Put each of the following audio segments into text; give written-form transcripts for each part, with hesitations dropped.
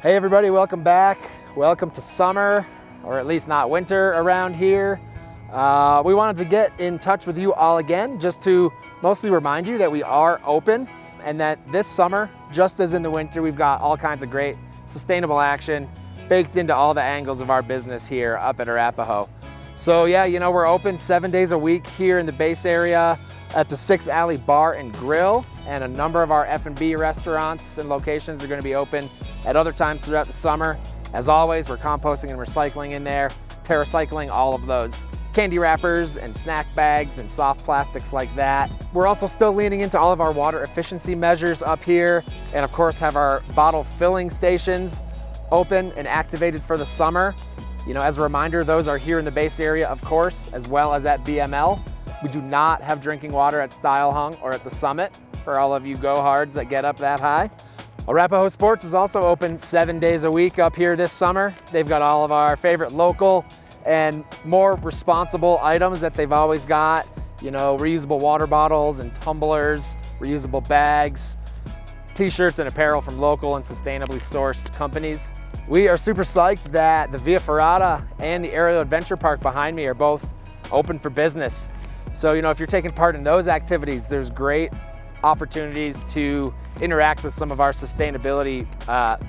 Hey everybody, welcome back. Welcome to summer, or at least not winter around here. We wanted to get in touch with you all again just to mostly remind you that we are open and that this summer, just as in the winter, we've got all kinds of great sustainable action baked into all the angles of our business here up at Arapahoe. So yeah, you know, we're open 7 days a week here in the base area at the 6 Alley Bar and Grill, and a number of our F&B restaurants and locations are going to be open at other times throughout the summer. As always, we're composting and recycling in there, TerraCycling all of those candy wrappers and snack bags and soft plastics like that. We're also still leaning into all of our water efficiency measures up here, and of course have our bottle filling stations open and activated for the summer. You know, as a reminder, those are here in the base area, of course, as well as at BML. We do not have drinking water at Style Hung or at the Summit for all of you go-hards that get up that high. Arapahoe Sports is also open 7 days a week up here this summer. They've got all of our favorite local and more responsible items that they've always got. You know, reusable water bottles and tumblers, reusable bags, t-shirts and apparel from local and sustainably sourced companies. We are super psyched that the Via Ferrata and the Aerial Adventure Park behind me are both open for business. So, you know, if you're taking part in those activities, there's great opportunities to interact with some of our sustainability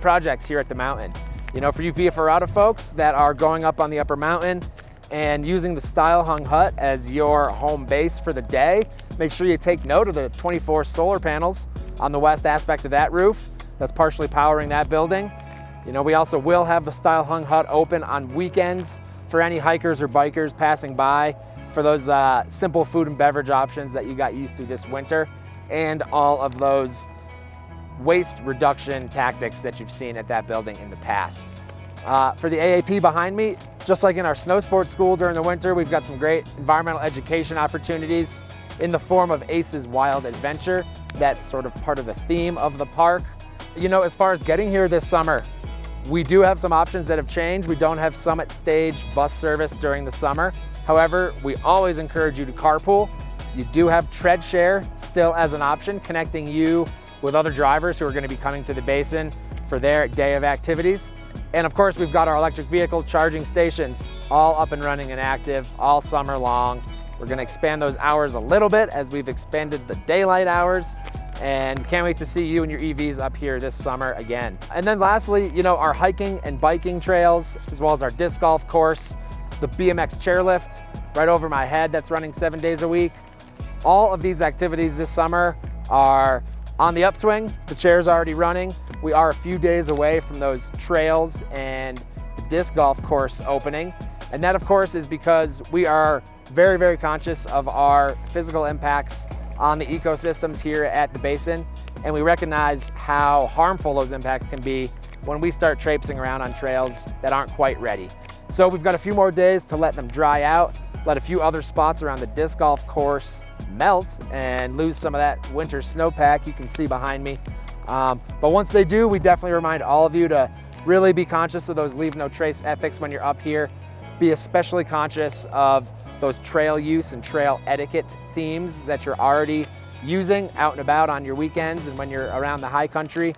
projects here at the mountain. You know, for you Via Ferrata folks that are going up on the upper mountain and using the Style Hung hut as your home base for the day, make sure you take note of the 24 solar panels on the west aspect of that roof that's partially powering that building. You know, we also will have the Style Hung hut open on weekends for any hikers or bikers passing by for those simple food and beverage options that you got used to this winter, and all of those waste reduction tactics that you've seen at that building in the past. For the AAP behind me, just like in our snow sports school during the winter, we've got some great environmental education opportunities in the form of ACE's Wild Adventure. That's sort of part of the theme of the park. You know, as far as getting here this summer, we do have some options that have changed. We don't have Summit Stage bus service during the summer. However, we always encourage you to carpool. You do have Tread Share still as an option, connecting you with other drivers who are going to be coming to the basin for their day of activities. And of course, we've got our electric vehicle charging stations all up and running and active all summer long. We're going to expand those hours a little bit as we've expanded the daylight hours, and can't wait to see you and your EVs up here this summer again. And then lastly, you know, our hiking and biking trails, as well as our disc golf course, the BMX chairlift right over my head that's running 7 days a week. All of these activities this summer are on the upswing. The chair's already running. We are a few days away from those trails and the disc golf course opening. And that, of course, is because we are very, very conscious of our physical impacts on the ecosystems here at the basin. And we recognize how harmful those impacts can be when we start traipsing around on trails that aren't quite ready. So we've got a few more days to let them dry out, let a few other spots around the disc golf course melt and lose some of that winter snowpack you can see behind me. But once they do, we definitely remind all of you to really be conscious of those leave no trace ethics when you're up here. Be especially conscious of those trail use and trail etiquette themes that you're already using out and about on your weekends and when you're around the high country.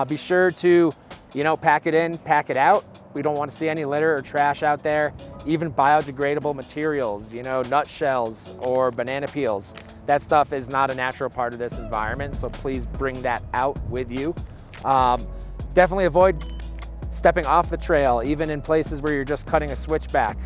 Be sure to, you know, pack it in, pack it out. We don't want to see any litter or trash out there. Even biodegradable materials, you know, nutshells or banana peels. That stuff is not a natural part of this environment, so please bring that out with you. Definitely avoid stepping off the trail, even in places where you're just cutting a switchback.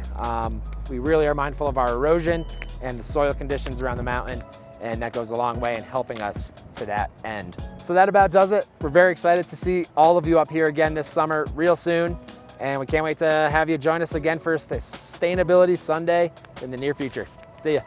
We really are mindful of our erosion and the soil conditions around the mountain, and that goes a long way in helping us to that end. So that about does it. We're very excited to see all of you up here again this summer real soon, and we can't wait to have you join us again for Sustainability Sunday in the near future. See ya.